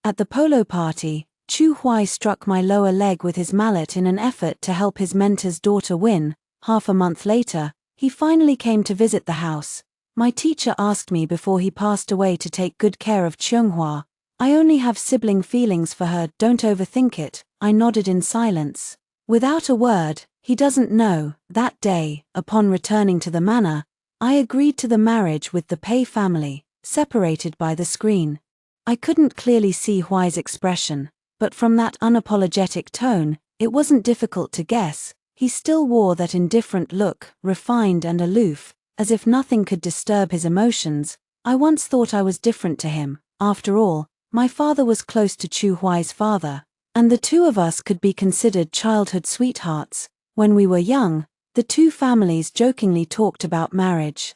At the polo party, Chu Huai struck my lower leg with his mallet in an effort to help his mentor's daughter win. Half a month later, he finally came to visit the house. My teacher asked me before he passed away to take good care of Xianxia. I only have sibling feelings for her, don't overthink it. I nodded in silence. Without a word, he doesn't know. That day, upon returning to the manor, I agreed to the marriage with the Pei family, separated by the screen. I couldn't clearly see Huai's expression, but from that unapologetic tone, it wasn't difficult to guess. He still wore that indifferent look, refined and aloof, as if nothing could disturb his emotions. I once thought I was different to him. After all, my father was close to Chu Huai's father, and the two of us could be considered childhood sweethearts. When we were young, the two families jokingly talked about marriage.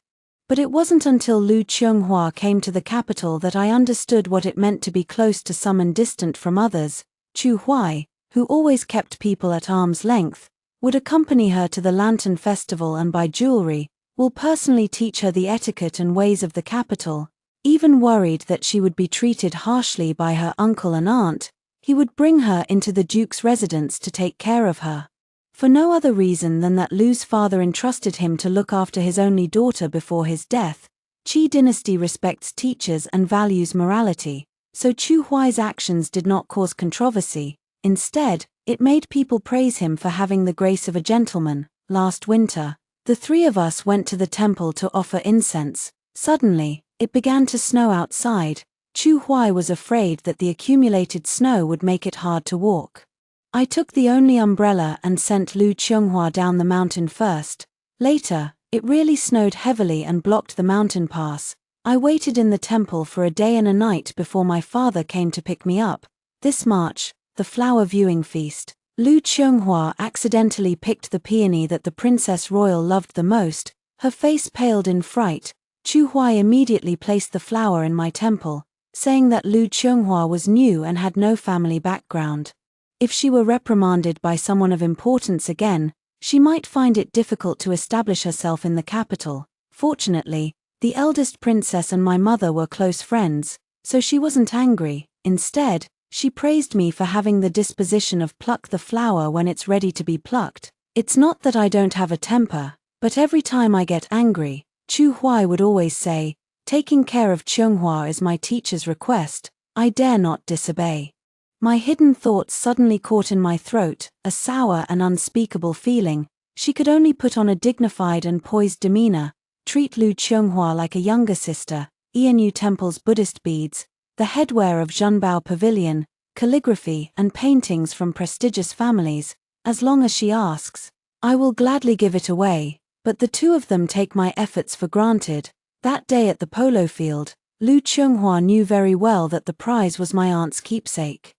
But it wasn't until Lu Xianxia came to the capital that I understood what it meant to be close to some and distant from others. Chu Huai, who always kept people at arm's length, would accompany her to the lantern festival and buy jewelry, will personally teach her the etiquette and ways of the capital. Even worried that she would be treated harshly by her uncle and aunt, he would bring her into the duke's residence to take care of her. For no other reason than that Lu's father entrusted him to look after his only daughter before his death. Qi dynasty respects teachers and values morality, so Chu Huai's actions did not cause controversy. Instead, it made people praise him for having the grace of a gentleman. Last winter, the three of us went to the temple to offer incense. Suddenly, it began to snow outside. Chu Huai was afraid that the accumulated snow would make it hard to walk. I took the only umbrella and sent Lu Xianxia down the mountain first. Later, it really snowed heavily and blocked the mountain pass. I waited in the temple for a day and a night before my father came to pick me up. This March, the flower viewing feast, Lu Xianxia accidentally picked the peony that the princess royal loved the most. Her face paled in fright. Chu Huai immediately placed the flower in my temple, saying that Lu Xianxia was new and had no family background. If she were reprimanded by someone of importance again, she might find it difficult to establish herself in the capital. Fortunately, the eldest princess and my mother were close friends, so she wasn't angry. Instead, she praised me for having the disposition of pluck the flower when it's ready to be plucked. It's not that I don't have a temper, but every time I get angry, Chu Huai would always say, "Taking care of Xianxia is my teacher's request, I dare not disobey." My hidden thoughts suddenly caught in my throat, a sour and unspeakable feeling. She could only put on a dignified and poised demeanor, treat Lu Xianxia like a younger sister. Enu Temple's Buddhist beads, the headwear of Zhenbao Pavilion, calligraphy and paintings from prestigious families. As long as she asks, I will gladly give it away, but the two of them take my efforts for granted. That day at the polo field, Lu Xianxia knew very well that the prize was my aunt's keepsake.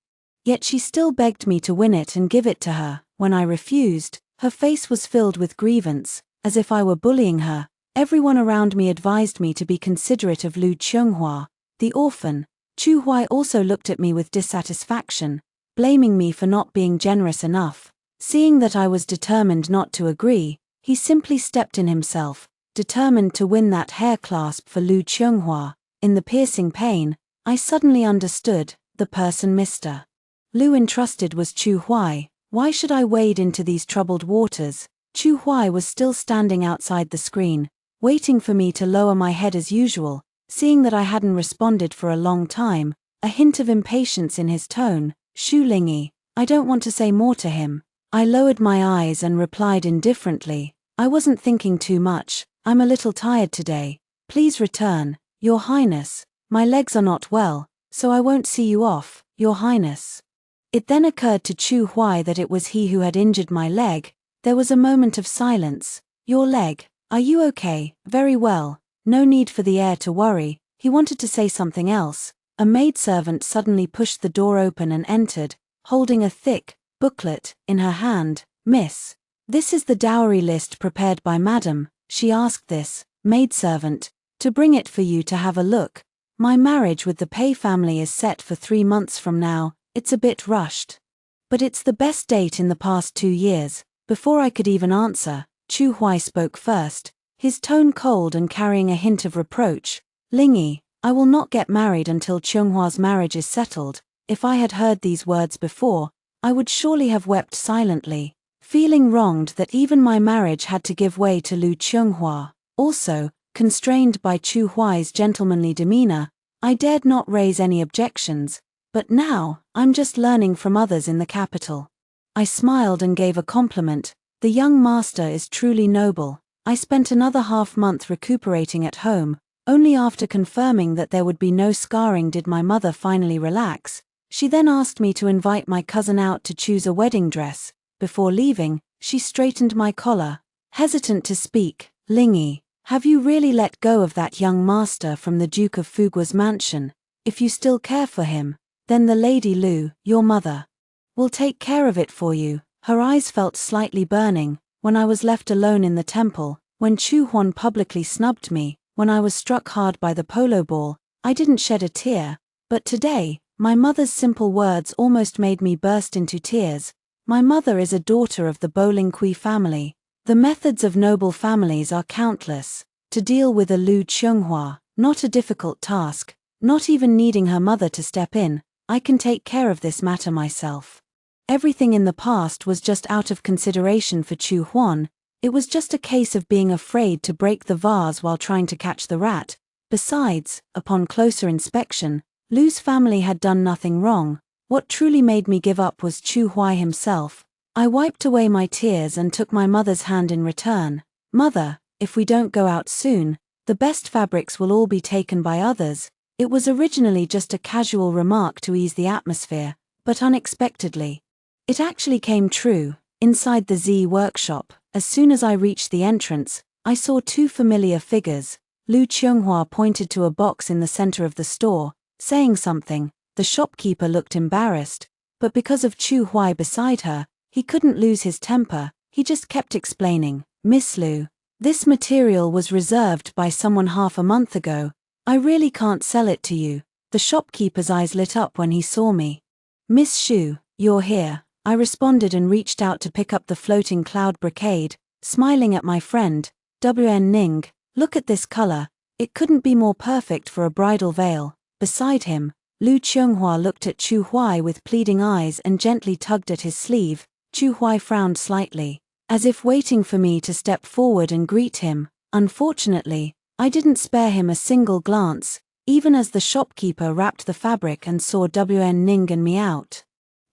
Yet she still begged me to win it and give it to her. When I refused, her face was filled with grievance, as if I were bullying her. Everyone around me advised me to be considerate of Lu Xianxia, the orphan. Chu Huai also looked at me with dissatisfaction, blaming me for not being generous enough. Seeing that I was determined not to agree, he simply stepped in himself, determined to win that hair clasp for Lu Xianxia. In the piercing pain, I suddenly understood, the person Mr. Lu entrusted was Chu Huai. Why should I wade into these troubled waters? Chu Huai was still standing outside the screen, waiting for me to lower my head as usual. Seeing that I hadn't responded for a long time, a hint of impatience in his tone. Shu Lingyi, I don't want to say more to him. I lowered my eyes and replied indifferently, I wasn't thinking too much. I'm a little tired today. Please return, Your Highness. My legs are not well, so I won't see you off, Your Highness. It then occurred to Chu Huai that it was he who had injured my leg. There was a moment of silence. Your leg, are you okay? Very well. No need for the heir to worry. He wanted to say something else. A maidservant suddenly pushed the door open and entered, holding a thick booklet in her hand. Miss, this is the dowry list prepared by Madam. She asked this maidservant to bring it for you to have a look. My marriage with the Pei family is set for 3 months from now. It's a bit rushed. But it's the best date in the past 2 years. Before I could even answer, Chu Huai spoke first, his tone cold and carrying a hint of reproach. Lingyi, I will not get married until Xianxua's marriage is settled. If I had heard these words before, I would surely have wept silently, feeling wronged that even my marriage had to give way to Lu Qianghua. Also, constrained by Chu Huai's gentlemanly demeanor, I dared not raise any objections, but now, I'm just learning from others in the capital. I smiled and gave a compliment. The young master is truly noble. I spent another half-month recuperating at home. Only after confirming that there would be no scarring did my mother finally relax. She then asked me to invite my cousin out to choose a wedding dress. Before leaving, she straightened my collar. Hesitant to speak, "Lingy, have you really let go of that young master from the Duke of Fugua's mansion? If you still care for him, then the Lady Lu, your mother, will take care of it for you." Her eyes felt slightly burning. When I was left alone in the temple, when Chu Huan publicly snubbed me, when I was struck hard by the polo ball, I didn't shed a tear. But today, my mother's simple words almost made me burst into tears. My mother is a daughter of the Bowling Kui family. The methods of noble families are countless. To deal with a Lu Qianghua, not a difficult task, not even needing her mother to step in. I can take care of this matter myself. Everything in the past was just out of consideration for Chu Huan. It was just a case of being afraid to break the vase while trying to catch the rat. Besides, upon closer inspection, Lu's family had done nothing wrong. What truly made me give up was Chu Huai himself. I wiped away my tears and took my mother's hand in return. "Mother, if we don't go out soon, the best fabrics will all be taken by others." It was originally just a casual remark to ease the atmosphere, but unexpectedly, it actually came true. Inside the Z workshop, as soon as I reached the entrance, I saw two familiar figures. Lu Qianghua pointed to a box in the center of the store, saying something. The shopkeeper looked embarrassed, but because of Chu Huai beside her, he couldn't lose his temper. He just kept explaining, "Miss Lu, this material was reserved by someone half a month ago. I really can't sell it to you." The shopkeeper's eyes lit up when he saw me. "Miss Shu, you're here," I responded and reached out to pick up the floating cloud brocade, smiling at my friend. "WN Ning, look at this color. It couldn't be more perfect for a bridal veil." Beside him, Lu Qianghua looked at Chu Huai with pleading eyes and gently tugged at his sleeve. Chu Huai frowned slightly, as if waiting for me to step forward and greet him. Unfortunately, I didn't spare him a single glance, even as the shopkeeper wrapped the fabric and saw WN Ning and me out.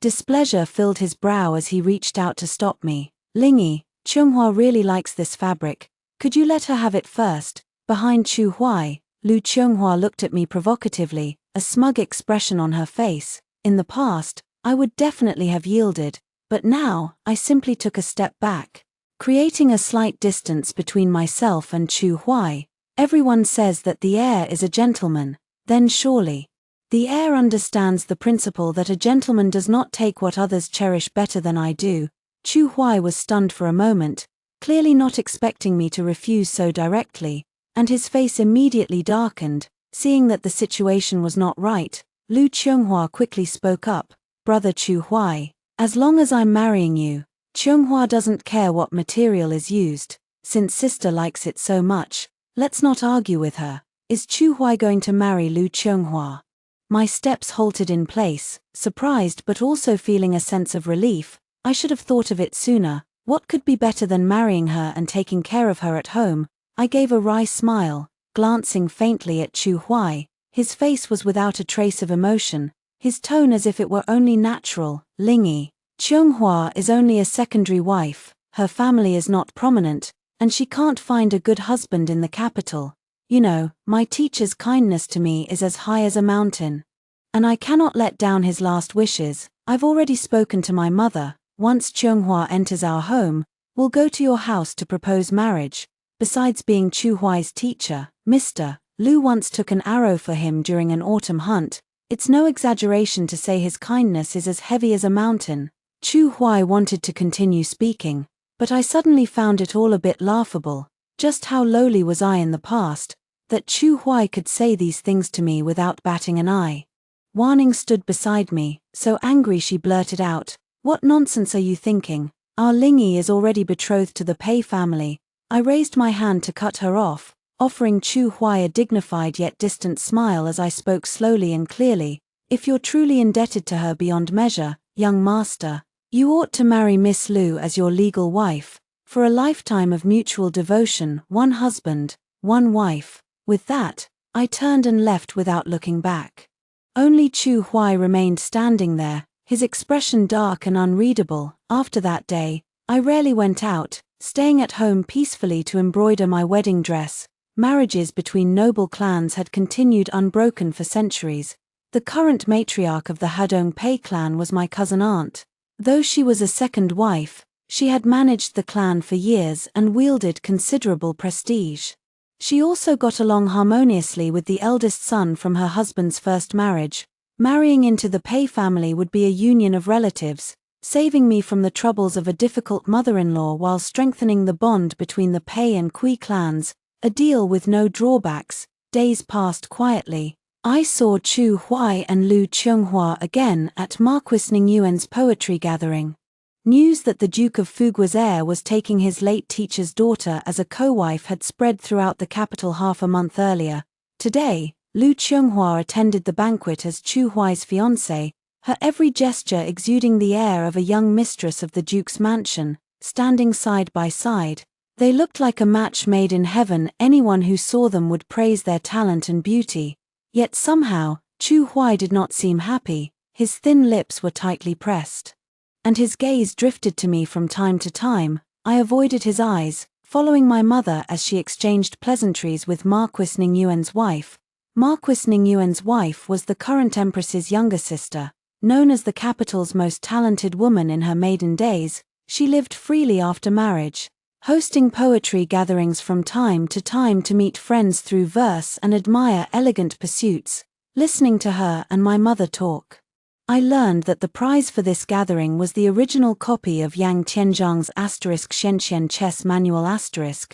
Displeasure filled his brow as he reached out to stop me. "Lingy, Qianghua really likes this fabric. Could you let her have it first?" Behind Chu Huai, Lu Qianghua looked at me provocatively, a smug expression on her face. In the past, I would definitely have yielded, but now, I simply took a step back, creating a slight distance between myself and Chu Huai. Everyone says that the heir is a gentleman, then surely the heir understands the principle that a gentleman does not take what others cherish better than I do. Chu Huai was stunned for a moment, clearly not expecting me to refuse so directly, and his face immediately darkened. Seeing that the situation was not right, Lu Qianghua quickly spoke up. "Brother Chu Huai, as long as I'm marrying you, Qianghua doesn't care what material is used. Since sister likes it so much, let's not argue with her. Is Chu Huai going to marry Lu Qianghua?" My steps halted in place, surprised but also feeling a sense of relief. I should have thought of it sooner. What could be better than marrying her and taking care of her at home? I gave a wry smile, glancing faintly at Chu Huai. His face was without a trace of emotion, his tone as if it were only natural. "Lingy, Qianghua is only a secondary wife, her family is not prominent, and she can't find a good husband in the capital. You know, my teacher's kindness to me is as high as a mountain, and I cannot let down his last wishes. I've already spoken to my mother. Once Qianghua enters our home, we'll go to your house to propose marriage." Besides being Chu Huai's teacher, Mr. Lu once took an arrow for him during an autumn hunt. It's no exaggeration to say his kindness is as heavy as a mountain. Chu Huai wanted to continue speaking, but I suddenly found it all a bit laughable. Just how lowly was I in the past, that Chu Huai could say these things to me without batting an eye. Wan stood beside me, so angry she blurted out, "What nonsense are you thinking? Our Lingy is already betrothed to the Pei family." I raised my hand to cut her off, offering Chu Huai a dignified yet distant smile as I spoke slowly and clearly. If you're truly indebted to her beyond measure, young master, you ought to marry Miss Lu as your legal wife, for a lifetime of mutual devotion, one husband, one wife." With that, I turned and left without looking back. Only Chu Huai remained standing there, his expression dark and unreadable. After that day, I rarely went out, staying at home peacefully to embroider my wedding dress. Marriages between noble clans had continued unbroken for centuries. The current matriarch of the Hadong Pei clan was my cousin aunt. Though she was a second wife, she had managed the clan for years and wielded considerable prestige. She also got along harmoniously with the eldest son from her husband's first marriage. Marrying into the Pei family would be a union of relatives, saving me from the troubles of a difficult mother-in-law while strengthening the bond between the Pei and Kui clans, a deal with no drawbacks. Days passed quietly. I saw Chu Huai and Lu Qianghua again at Marquis Ningyuan's poetry gathering. News that the Duke of Fugua's heir was taking his late teacher's daughter as a co-wife had spread throughout the capital half a month earlier. Today, Lu Qianghua attended the banquet as Chu Huai's fiancée, her every gesture exuding the air of a young mistress of the Duke's mansion. Standing side by side, they looked like a match made in heaven. Anyone who saw them would praise their talent and beauty. Yet somehow, Chu Huai did not seem happy. His thin lips were tightly pressed, and his gaze drifted to me from time to time. I avoided his eyes, following my mother as she exchanged pleasantries with Marquis Ningyuan's wife. Marquis Ningyuan's wife was the current empress's younger sister. Known as the capital's most talented woman in her maiden days, she lived freely after marriage, hosting poetry gatherings from time to meet friends through verse and admire elegant pursuits. Listening to her and my mother talk, I learned that the prize for this gathering was the original copy of Yang Tianzhang's *Xianxian chess manual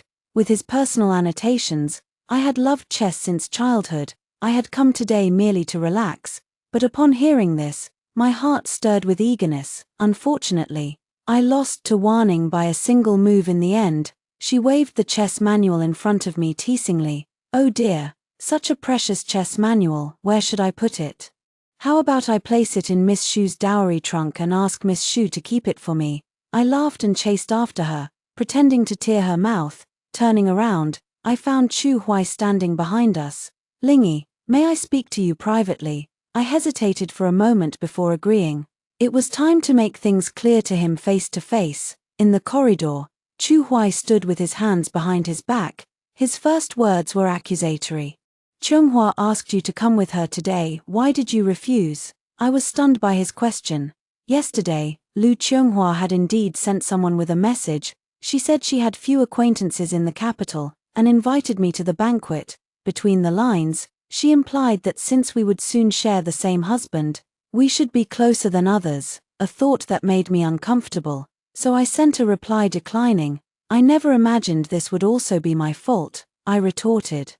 *, with his personal annotations. I had loved chess since childhood. I had come today merely to relax, but upon hearing this, my heart stirred with eagerness. Unfortunately, I lost to Warning by a single move in the end. She waved the chess manual in front of me teasingly. "Oh dear, such a precious chess manual, where should I put it? How about I place it in Miss Shu's dowry trunk and ask Miss Shu to keep it for me?" I laughed and chased after her, pretending to tear her mouth. Turning around, I found Chu Huai standing behind us. "Lingy, may I speak to you privately?" I hesitated for a moment before agreeing. It was time to make things clear to him face to face. In the corridor, Chu Huai stood with his hands behind his back. His first words were accusatory. "Qianghua asked you to come with her today. Why did you refuse?" I was stunned by his question. Yesterday, Lu Qianghua had indeed sent someone with a message. She said she had few acquaintances in the capital, and invited me to the banquet. Between the lines, she implied that since we would soon share the same husband, we should be closer than others, a thought that made me uncomfortable. So I sent a reply declining. "I never imagined this would also be my fault," I retorted.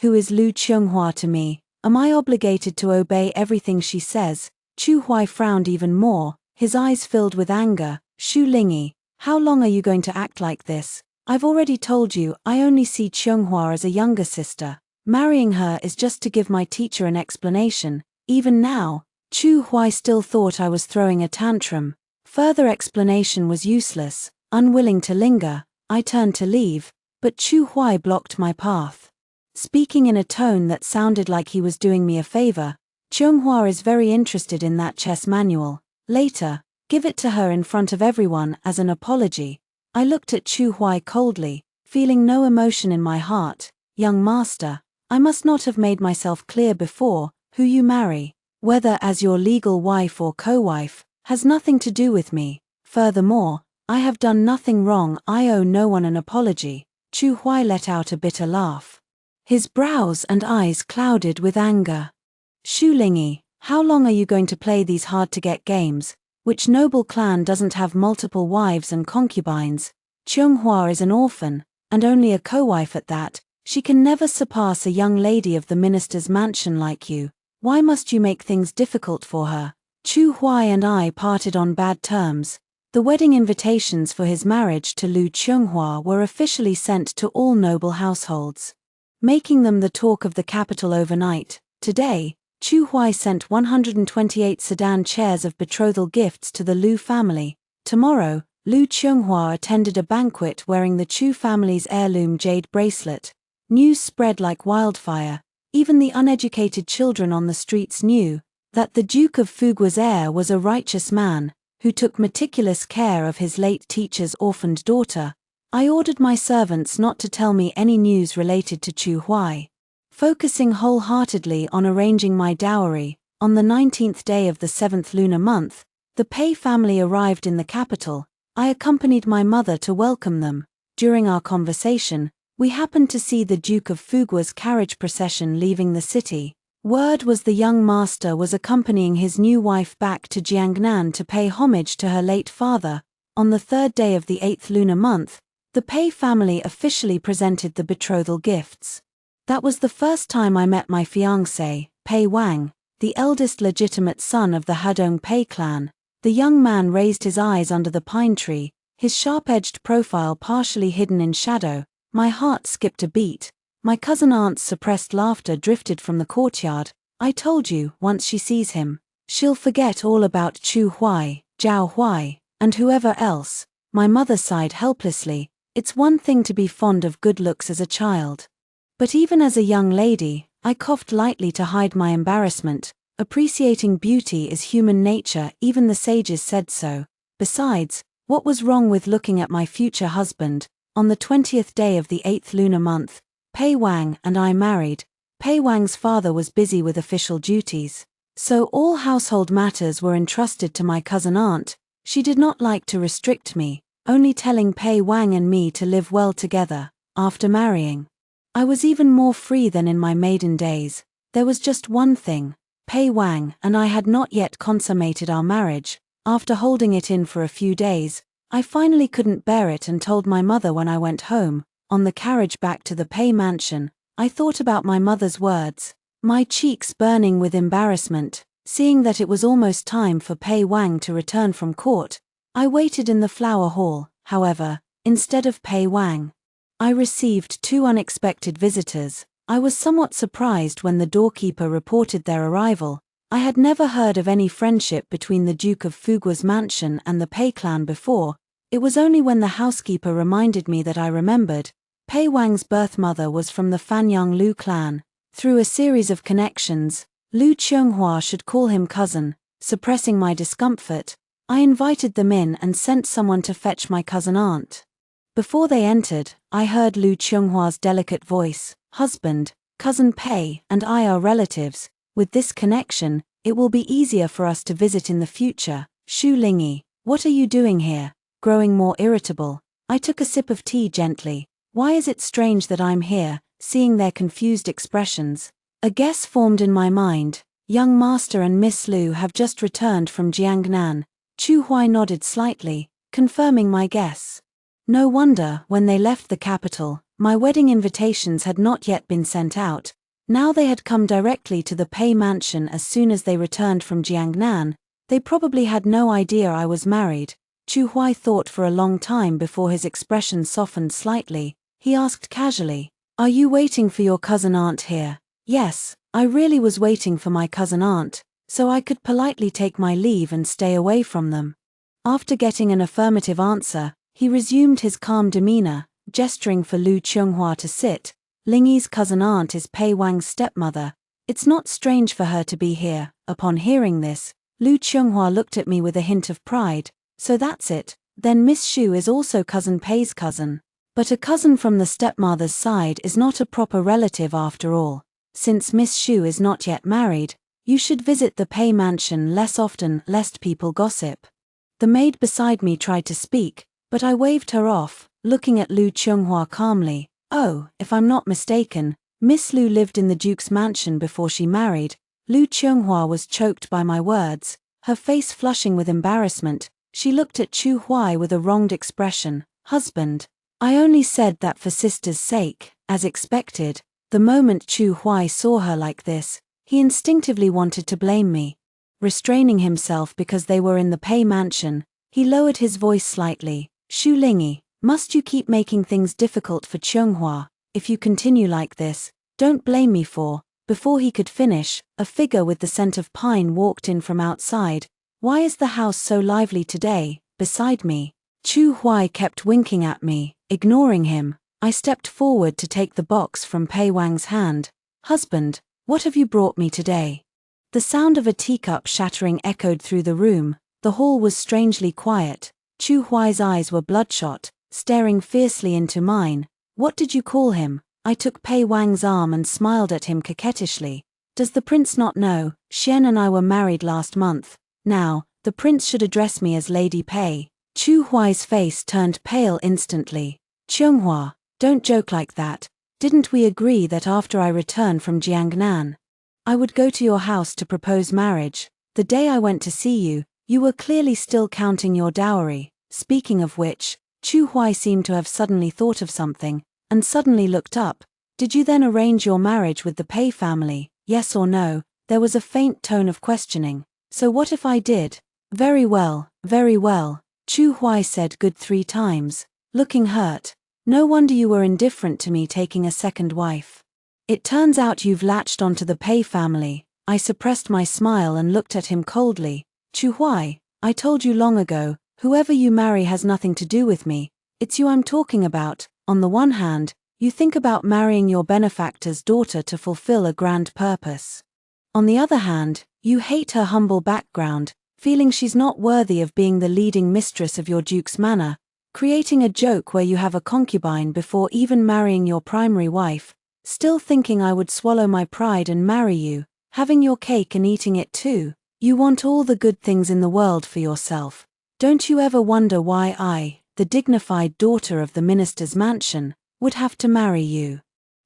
"Who is Lu Qianghua to me? Am I obligated to obey everything she says?" Chu Huai frowned even more, his eyes filled with anger. "Shu Lingy, how long are you going to act like this? I've already told you I only see Qianghua as a younger sister. Marrying her is just to give my teacher an explanation." Even now, Chu Huai still thought I was throwing a tantrum. Further explanation was useless. Unwilling to linger, I turned to leave, but Chu Huai blocked my path, speaking in a tone that sounded like he was doing me a favor. "Qianghua is very interested in that chess manual. Later, give it to her in front of everyone as an apology." I looked at Chu Huai coldly, feeling no emotion in my heart. "Young master, I must not have made myself clear before. Who you marry, whether as your legal wife or co-wife, has nothing to do with me. Furthermore, I have done nothing wrong. I owe no one an apology." Chu Huai let out a bitter laugh. His brows and eyes clouded with anger. "Shu Lingy, how long are you going to play these hard-to-get games? Which noble clan doesn't have multiple wives and concubines? Qianghua is an orphan, and only a co-wife at that. She can never surpass a young lady of the minister's mansion like you. Why must you make things difficult for her?" Chu Huai and I parted on bad terms. The wedding invitations for his marriage to Lu Qianghua were officially sent to all noble households, making them the talk of the capital overnight. Today, Chu Huai sent 128 sedan chairs of betrothal gifts to the Lu family. Tomorrow, Lu Qianghua attended a banquet wearing the Chu family's heirloom jade bracelet. News spread like wildfire. Even the uneducated children on the streets knew that the Duke of Fugua's heir was a righteous man who took meticulous care of his late teacher's orphaned daughter. I ordered my servants not to tell me any news related to Chu Huai. Focusing wholeheartedly on arranging my dowry, on the 19th day of the 7th lunar month, the Pei family arrived in the capital. I accompanied my mother to welcome them. During our conversation, we happened to see the Duke of Fugua's carriage procession leaving the city. Word was the young master was accompanying his new wife back to Jiangnan to pay homage to her late father. On the 3rd day of the 8th lunar month, the Pei family officially presented the betrothal gifts. That was the first time I met my fiancé, Pei Wang, the eldest legitimate son of the Hadong Pei clan. The young man raised his eyes under the pine tree, his sharp-edged profile partially hidden in shadow. My heart skipped a beat. My cousin aunt's suppressed laughter drifted from the courtyard. I told you, once she sees him, she'll forget all about Chu Huai, Zhao Huai, and whoever else. My mother sighed helplessly. It's one thing to be fond of good looks as a child. But even as a young lady, I coughed lightly to hide my embarrassment. Appreciating beauty is human nature, even the sages said so. Besides, what was wrong with looking at my future husband? On the 20th day of the 8th lunar month, Pei Wang and I married. Pei Wang's father was busy with official duties, so all household matters were entrusted to my cousin aunt. She did not like to restrict me, only telling Pei Wang and me to live well together. After marrying, I was even more free than in my maiden days. There was just one thing. Pei Wang and I had not yet consummated our marriage. After holding it in for a few days, I finally couldn't bear it and told my mother when I went home. On the carriage back to the Pei mansion, I thought about my mother's words, my cheeks burning with embarrassment. Seeing that it was almost time for Pei Wang to return from court, I waited in the flower hall. However, instead of Pei Wang, I received 2 unexpected visitors. I was somewhat surprised when the doorkeeper reported their arrival. I had never heard of any friendship between the Duke of Fugua's mansion and the Pei clan before. It was only when the housekeeper reminded me that I remembered. Pei Wang's birth mother was from the Fanyang Lu clan. Through a series of connections, Lu Qianghua should call him cousin. Suppressing my discomfort, I invited them in and sent someone to fetch my cousin aunt. Before they entered, I heard Lu Qianghua's delicate voice. Husband, cousin Pei and I are relatives. With this connection, it will be easier for us to visit in the future. Shu Lingyi, what are you doing here? Growing more irritable, I took a sip of tea gently. Why is it strange that I'm here? Seeing their confused expressions, a guess formed in my mind. Young Master and Miss Lu have just returned from Jiangnan. Chu Huai nodded slightly, confirming my guess. No wonder, when they left the capital, my wedding invitations had not yet been sent out. Now they had come directly to the Pei mansion as soon as they returned from Jiangnan. They probably had no idea I was married. Chu Huai thought for a long time before his expression softened slightly. He asked casually, "Are you waiting for your cousin aunt here?" Yes, I really was waiting for my cousin aunt, so I could politely take my leave and stay away from them. After getting an affirmative answer, he resumed his calm demeanor, gesturing for Lu Qianghua to sit. Lingyi's cousin aunt is Pei Wang's stepmother. It's not strange for her to be here. Upon hearing this, Lu Qianghua looked at me with a hint of pride. So that's it, then Miss Shu is also cousin Pei's cousin. But a cousin from the stepmother's side is not a proper relative after all. Since Miss Shu is not yet married, you should visit the Pei mansion less often lest people gossip. The maid beside me tried to speak, but I waved her off, looking at Lu Qianghua calmly. Oh, if I'm not mistaken, Miss Lu lived in the Duke's mansion before she married. Lu Qianghua was choked by my words, her face flushing with embarrassment. She looked at Chu Huai with a wronged expression. Husband, I only said that for sister's sake. As expected, the moment Chu Huai saw her like this, he instinctively wanted to blame me. Restraining himself because they were in the Pei mansion, he lowered his voice slightly. Shu Lingyi, must you keep making things difficult for Qianghua? If you continue like this, don't blame me for. Before he could finish, a figure with the scent of pine walked in from outside. "Why is the house so lively today?" Beside me. Chu Huai kept winking at me, ignoring him. I stepped forward to take the box from Pei Wang's hand. "Husband, what have you brought me today?" The sound of a teacup shattering echoed through the room. The hall was strangely quiet. Chu Huai's eyes were bloodshot, staring fiercely into mine. "What did you call him?" I took Pei Wang's arm and smiled at him coquettishly. "Does the prince not know? Xian and I were married last month. Now, the prince should address me as Lady Pei." Chu Huai's face turned pale instantly. "Qianghua, don't joke like that. Didn't we agree that after I return from Jiangnan, I would go to your house to propose marriage? The day I went to see you, you were clearly still counting your dowry." Speaking of which, Chu Huai seemed to have suddenly thought of something, and suddenly looked up. "Did you then arrange your marriage with the Pei family, yes or no?" There was a faint tone of questioning. "So what if I did?" Very well, Chu Huai said good 3 times, looking hurt. "No wonder you were indifferent to me taking a second wife. It turns out you've latched onto the Pei family." I suppressed my smile and looked at him coldly. "Chu Huai, I told you long ago, whoever you marry has nothing to do with me. It's you I'm talking about. On the one hand, you think about marrying your benefactor's daughter to fulfill a grand purpose. On the other hand, you hate her humble background, feeling she's not worthy of being the leading mistress of your duke's manor, creating a joke where you have a concubine before even marrying your primary wife, still thinking I would swallow my pride and marry you, having your cake and eating it too. You want all the good things in the world for yourself. Don't you ever wonder why I, the dignified daughter of the minister's mansion, would have to marry you?"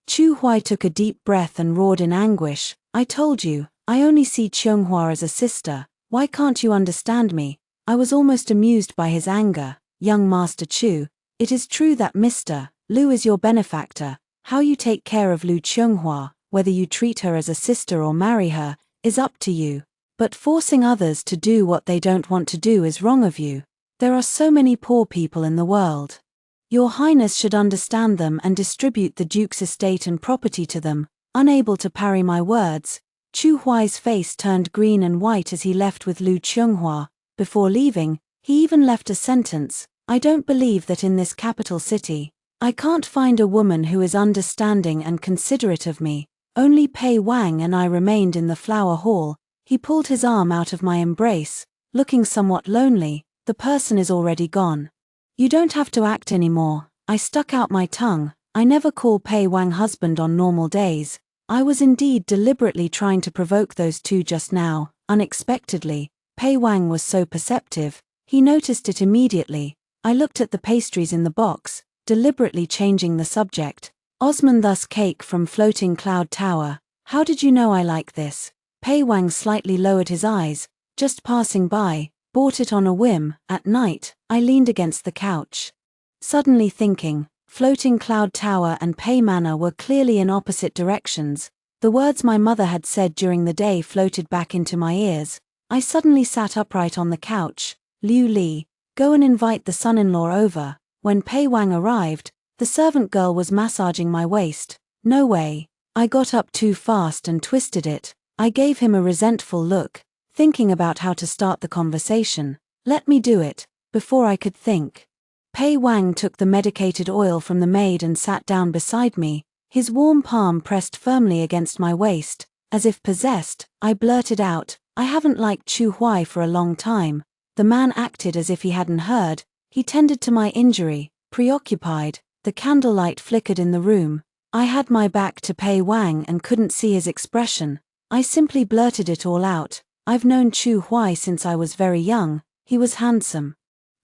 Chu Huai took a deep breath and roared in anguish. "I told you, I only see Qianghua as a sister. Why can't you understand me?" I was almost amused by his anger. "Young Master Chu, it is true that Mr. Lu is your benefactor. How you take care of Lu Qianghua, whether you treat her as a sister or marry her, is up to you. But forcing others to do what they don't want to do is wrong of you. There are so many poor people in the world. Your Highness should understand them and distribute the Duke's estate and property to them." Unable to parry my words, Chu Huai's face turned green and white as he left with Lu Qianghua. Before leaving, he even left a sentence: "I don't believe that in this capital city, I can't find a woman who is understanding and considerate of me." Only Pei Wang and I remained in the flower hall. He pulled his arm out of my embrace, looking somewhat lonely. "The person is already gone. You don't have to act anymore." I stuck out my tongue. I never call Pei Wang husband on normal days. I was indeed deliberately trying to provoke those two just now. Unexpectedly, Pei Wang was so perceptive, he noticed it immediately. I looked at the pastries in the box, deliberately changing the subject. "Osman thus cake from Floating Cloud Tower. How did you know I like this?" Pei Wang slightly lowered his eyes. "Just passing by, bought it on a whim." At night, I leaned against the couch, suddenly thinking, Floating Cloud Tower and Pei Manor were clearly in opposite directions. The words my mother had said during the day floated back into my ears. I suddenly sat upright on the couch. "Liu Li, go and invite the son-in-law over." When Pei Wang arrived, the servant girl was massaging my waist. "No way." I got up too fast and twisted it. I gave him a resentful look, thinking about how to start the conversation. "Let me do it." Before I could think, Pei Wang took the medicated oil from the maid and sat down beside me, his warm palm pressed firmly against my waist. As if possessed, I blurted out, "I haven't liked Chu Huai for a long time." The man acted as if he hadn't heard. He tended to my injury, preoccupied. The candlelight flickered in the room. I had my back to Pei Wang and couldn't see his expression. I simply blurted it all out. "I've known Chu Huai since I was very young. He was handsome.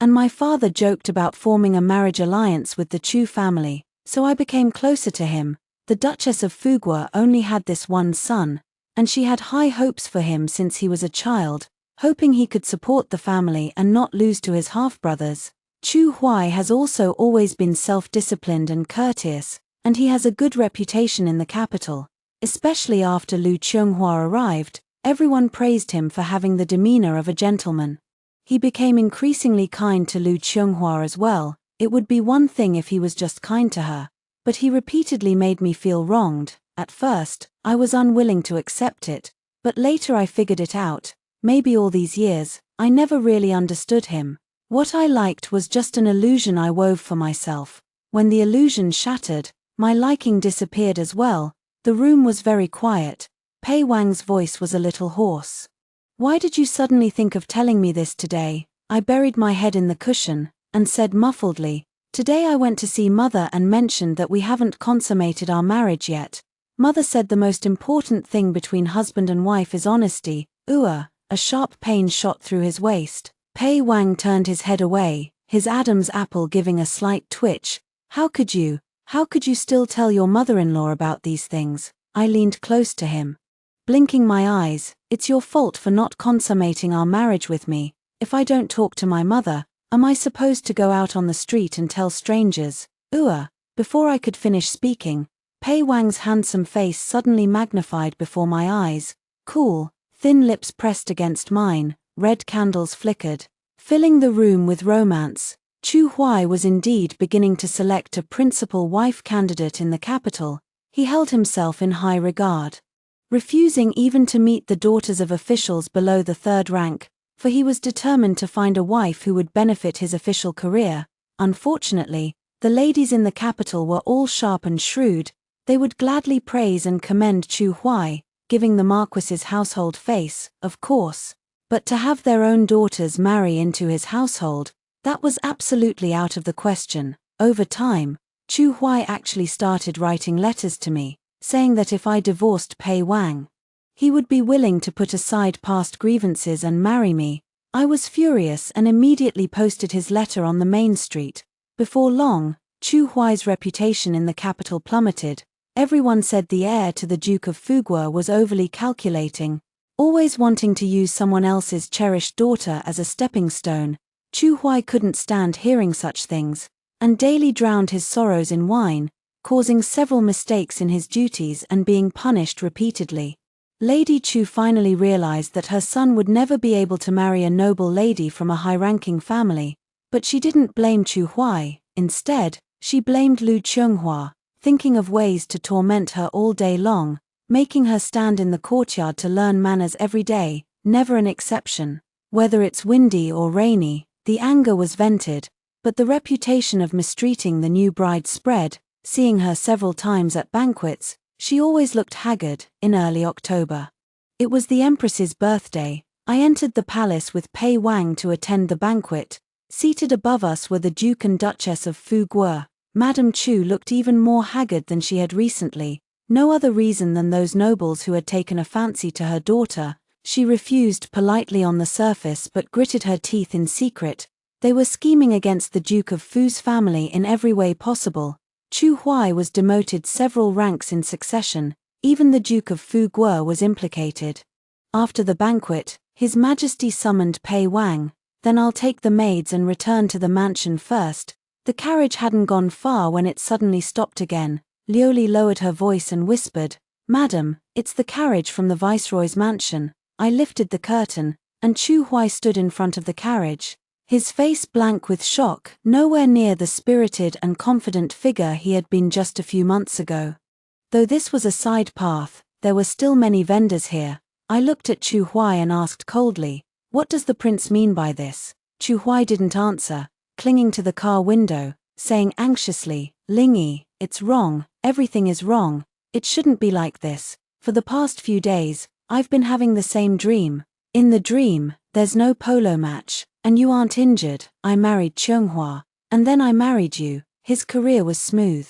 And my father joked about forming a marriage alliance with the Chu family, so I became closer to him. The Duchess of Fugua only had this one son, and she had high hopes for him since he was a child, hoping he could support the family and not lose to his half-brothers. Chu Huai has also always been self-disciplined and courteous, and he has a good reputation in the capital. Especially after Lu Qianghua arrived, everyone praised him for having the demeanor of a gentleman. He became increasingly kind to Lu Qianghua as well. It would be one thing if he was just kind to her, but he repeatedly made me feel wronged. At first, I was unwilling to accept it, but later I figured it out. Maybe all these years, I never really understood him. What I liked was just an illusion I wove for myself. When the illusion shattered, my liking disappeared as well. The room was very quiet. Pei Wang's voice was a little hoarse. "Why did you suddenly think of telling me this today?" I buried my head in the cushion, and said muffledly, "Today I went to see Mother and mentioned that we haven't consummated our marriage yet. Mother said the most important thing between husband and wife is honesty." A sharp pain shot through his waist. Pei Wang turned his head away, his Adam's apple giving a slight twitch. How could you still tell your mother-in-law about these things?" I leaned close to him. Blinking my eyes, "It's your fault for not consummating our marriage with me. If I don't talk to my mother, am I supposed to go out on the street and tell strangers?" Before I could finish speaking, Pei Wang's handsome face suddenly magnified before my eyes. Cool, thin lips pressed against mine, red candles flickered, filling the room with romance. Chu Huai was indeed beginning to select a principal wife candidate in the capital. He held himself in high regard, refusing even to meet the daughters of officials below the third rank, for he was determined to find a wife who would benefit his official career. Unfortunately, the ladies in the capital were all sharp and shrewd. They would gladly praise and commend Chu Huai, giving the Marquis's household face, of course. But to have their own daughters marry into his household, that was absolutely out of the question. Over time, Chu Huai actually started writing letters to me, saying that if I divorced Pei Wang, he would be willing to put aside past grievances and marry me. I was furious and immediately posted his letter on the main street. Before long, Chu Huai's reputation in the capital plummeted. Everyone said the heir to the Duke of Fugua was overly calculating, always wanting to use someone else's cherished daughter as a stepping stone. Chu Huai couldn't stand hearing such things, and daily drowned his sorrows in wine, causing several mistakes in his duties and being punished repeatedly. Lady Chu finally realized that her son would never be able to marry a noble lady from a high-ranking family, but she didn't blame Chu Huai. Instead, she blamed Lu Chunghua, thinking of ways to torment her all day long, making her stand in the courtyard to learn manners every day, never an exception. Whether it's windy or rainy, the anger was vented, but the reputation of mistreating the new bride spread. Seeing her several times at banquets, she always looked haggard. In early October, it was the Empress's birthday. I entered the palace with Pei Wang to attend the banquet. Seated above us were the Duke and Duchess of Fugua. Madame Chu looked even more haggard than she had recently, no other reason than those nobles who had taken a fancy to her daughter. She refused politely on the surface but gritted her teeth in secret. They were scheming against the Duke of Fu's family in every way possible. Chu Huai was demoted several ranks in succession. Even the Duke of Fugua was implicated. After the banquet, His Majesty summoned Pei Wang. "Then I'll take the maids and return to the mansion first." The carriage hadn't gone far when it suddenly stopped again. Liuli lowered her voice and whispered, "Madam, it's the carriage from the Viceroy's mansion." I lifted the curtain, and Chu Huai stood in front of the carriage, his face blank with shock, nowhere near the spirited and confident figure he had been just a few months ago. Though this was a side path, there were still many vendors here. I looked at Chu Huai and asked coldly, "What does the prince mean by this?" Chu Huai didn't answer, clinging to the car window, saying anxiously, "Lingyi, it's wrong, everything is wrong, it shouldn't be like this. For the past few days, I've been having the same dream. In the dream, there's no polo match, and you aren't injured. I married Chunghua, and then I married you." His career was smooth,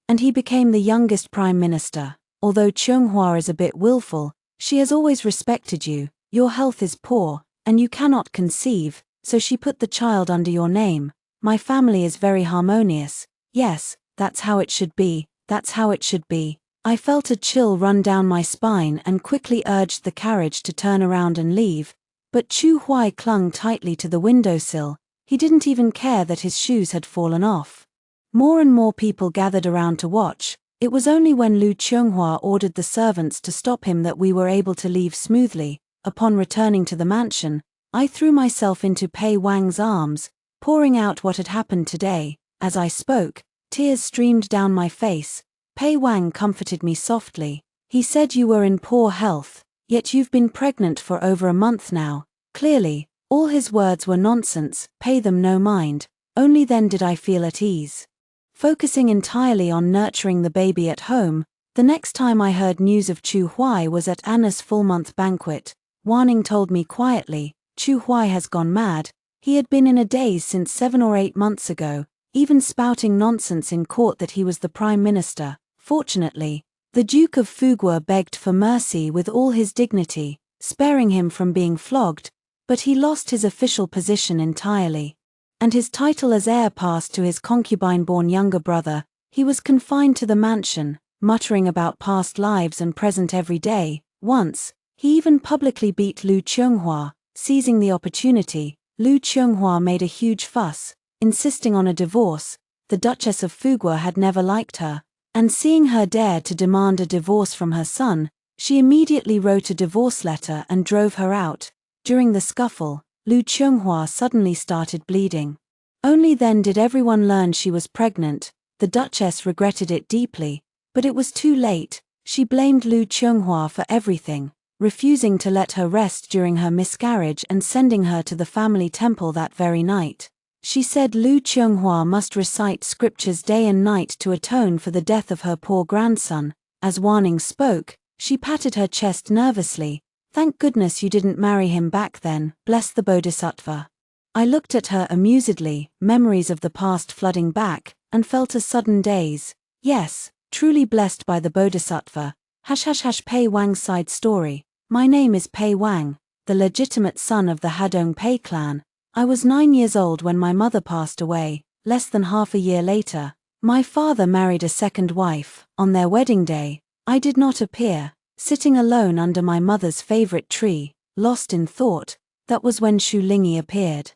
and he became the youngest prime minister. "Although Chunghua is a bit willful, she has always respected you. Your health is poor, and you cannot conceive, so she put the child under your name. My family is very harmonious. Yes, that's how it should be, that's how it should be." I felt a chill run down my spine and quickly urged the carriage to turn around and leave. But Chu Huai clung tightly to the windowsill. He didn't even care that his shoes had fallen off. More and more people gathered around to watch. It was only when Lu Chunghua ordered the servants to stop him that we were able to leave smoothly. Upon returning to the mansion, I threw myself into Pei Wang's arms, pouring out what had happened today. As I spoke, Tears streamed down my face. Pei Wang comforted me softly. He said you were in poor health, yet you've been pregnant for over a month now. Clearly, all his words were nonsense, pay them no mind. Only then did I feel at ease. Focusing entirely on nurturing the baby at home, the next time I heard news of Chu Huai was at Anna's full-month banquet. Wanning told me quietly, Chu Huai has gone mad. He had been in a daze since 7 or 8 months ago, even spouting nonsense in court that he was the prime minister. Fortunately, the Duke of Fugua begged for mercy with all his dignity, sparing him from being flogged, but he lost his official position entirely. And his title as heir passed to his concubine-born younger brother. He was confined to the mansion, muttering about past lives and present every day. Once, he even publicly beat Lu Qianghua. Seizing the opportunity, Lu Qianghua made a huge fuss, insisting on a divorce. The Duchess of Fugua had never liked her, and seeing her dare to demand a divorce from her son, she immediately wrote a divorce letter and drove her out. During the scuffle, Lu Qianghua suddenly started bleeding. Only then did everyone learn she was pregnant. The Duchess regretted it deeply, but it was too late. She blamed Lu Qianghua for everything, refusing to let her rest during her miscarriage and sending her to the family temple that very night. She said Lu Qianghua must recite scriptures day and night to atone for the death of her poor grandson. As Wanning spoke, she patted her chest nervously. Thank goodness you didn't marry him back then, bless the Bodhisattva. I looked at her amusedly, memories of the past flooding back, and felt a sudden daze. Yes, truly blessed by the Bodhisattva. Pei Wang's side story. My name is Pei Wang, the legitimate son of the Hadong Pei clan. I was 9 years old when my mother passed away. Less than half a year later, my father married a second wife. On their wedding day, I did not appear, sitting alone under my mother's favorite tree, lost in thought. That was when Xu Lingyi appeared.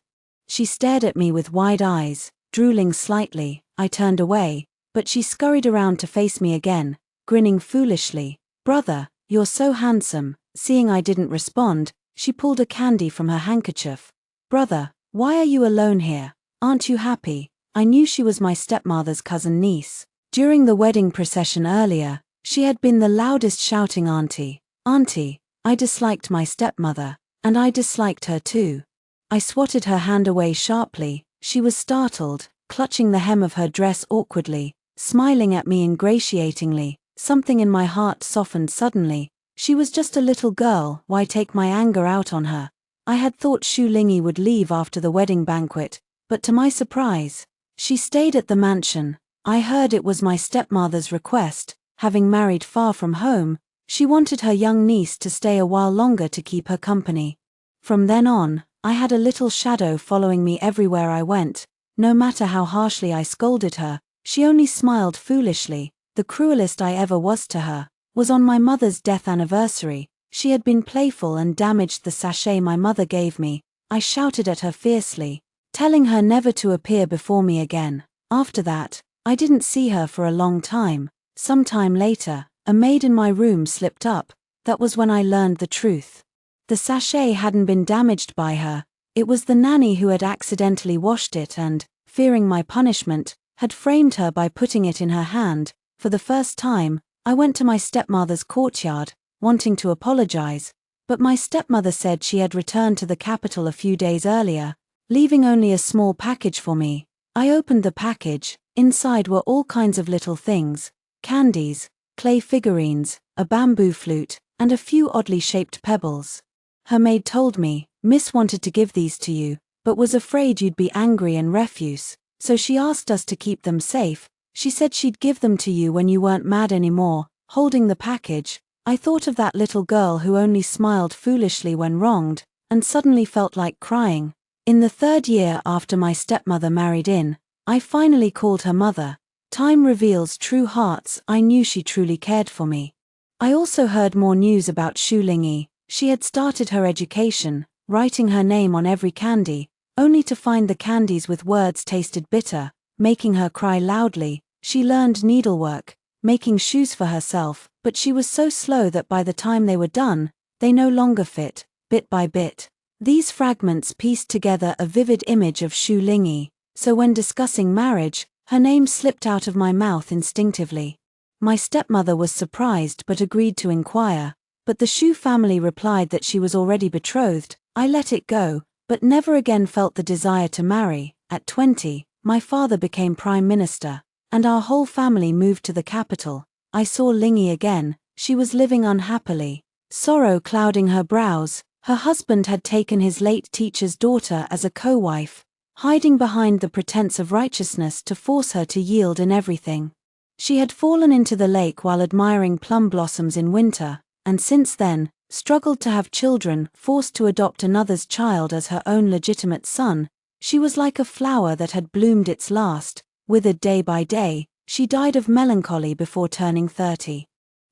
She stared at me with wide eyes, drooling slightly. I turned away, but she scurried around to face me again, grinning foolishly. Brother, you're so handsome. Seeing I didn't respond, she pulled a candy from her handkerchief. Brother, why are you alone here? Aren't you happy? I knew she was my stepmother's cousin niece. During the wedding procession earlier, she had been the loudest shouting auntie. Auntie, I disliked my stepmother, and I disliked her too. I swatted her hand away sharply. She was startled, clutching the hem of her dress awkwardly, smiling at me ingratiatingly. Something in my heart softened suddenly. She was just a little girl, why take my anger out on her? I had thought Xu Lingyi would leave after the wedding banquet, but to my surprise, she stayed at the mansion. I heard it was my stepmother's request. Having married far from home, she wanted her young niece to stay a while longer to keep her company. From then on, I had a little shadow following me everywhere I went. No matter how harshly I scolded her, she only smiled foolishly. The cruelest I ever was to her was on my mother's death anniversary. She had been playful and damaged the sachet my mother gave me. I shouted at her fiercely, telling her never to appear before me again. After that, I didn't see her for a long time. Some time later, a maid in my room slipped up. That was when I learned the truth. The sachet hadn't been damaged by her. It was the nanny who had accidentally washed it and, fearing my punishment, had framed her by putting it in her hand. For the first time, I went to my stepmother's courtyard, wanting to apologize, but my stepmother said she had returned to the capital a few days earlier, leaving only a small package for me. I opened the package. Inside were all kinds of little things: candies, clay figurines, a bamboo flute, and a few oddly shaped pebbles. Her maid told me, Miss wanted to give these to you, but was afraid you'd be angry and refuse, so she asked us to keep them safe. She said she'd give them to you when you weren't mad anymore. Holding the package, I thought of that little girl who only smiled foolishly when wronged, and suddenly felt like crying. In the 3rd year after my stepmother married in, I finally called her mother. Time reveals true hearts. I knew she truly cared for me. I also heard more news about Xu Lingyi. She had started her education, writing her name on every candy, only to find the candies with words tasted bitter, making her cry loudly. She learned needlework, making shoes for herself, but she was so slow that by the time they were done, they no longer fit. Bit by bit, these fragments pieced together a vivid image of Xu Lingyi. So when discussing marriage, Her name slipped out of my mouth instinctively. My stepmother was surprised but agreed to inquire, but the Shu family replied that she was already betrothed. I let it go, but never again felt the desire to marry. At 20, my father became prime minister, and our whole family moved to the capital. I saw Lingy again. She was living unhappily, sorrow clouding her brows. Her husband had taken his late teacher's daughter as a co-wife, hiding behind the pretense of righteousness to force her to yield in everything. She had fallen into the lake while admiring plum blossoms in winter, and since then, struggled to have children, forced to adopt another's child as her own legitimate son. She was like a flower that had bloomed its last, withered day by day. She died of melancholy before turning 30.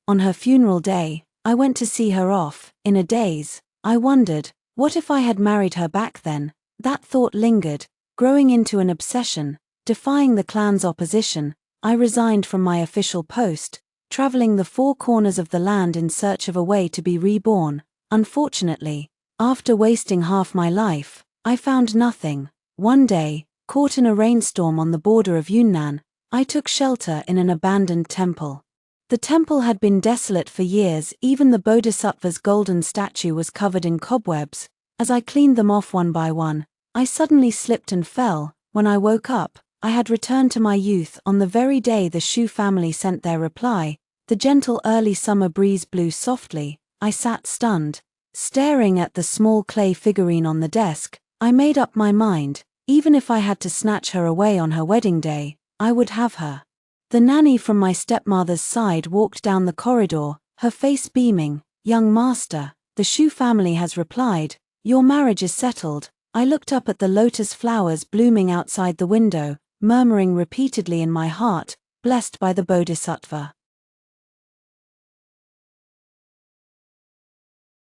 On her funeral day, I went to see her off. In a daze, I wondered, what if I had married her back then? That thought lingered, growing into an obsession. Defying the clan's opposition, I resigned from my official post, traveling the four corners of the land in search of a way to be reborn. Unfortunately, after wasting half my life, I found nothing. One day, caught in a rainstorm on the border of Yunnan, I took shelter in an abandoned temple. The temple had been desolate for years. Even the Bodhisattva's golden statue was covered in cobwebs. As I cleaned them off one by one, I suddenly slipped and fell. When I woke up, I had returned to my youth on the very day the Shu family sent their reply. The gentle early summer breeze blew softly. I sat stunned, staring at the small clay figurine on the desk. I made up my mind, even if I had to snatch her away on her wedding day, I would have her. The nanny from my stepmother's side walked down the corridor, her face beaming. "Young master, the Shu family has replied. Your marriage is settled." I looked up at the lotus flowers blooming outside the window, murmuring repeatedly in my heart, "Blessed by the Bodhisattva."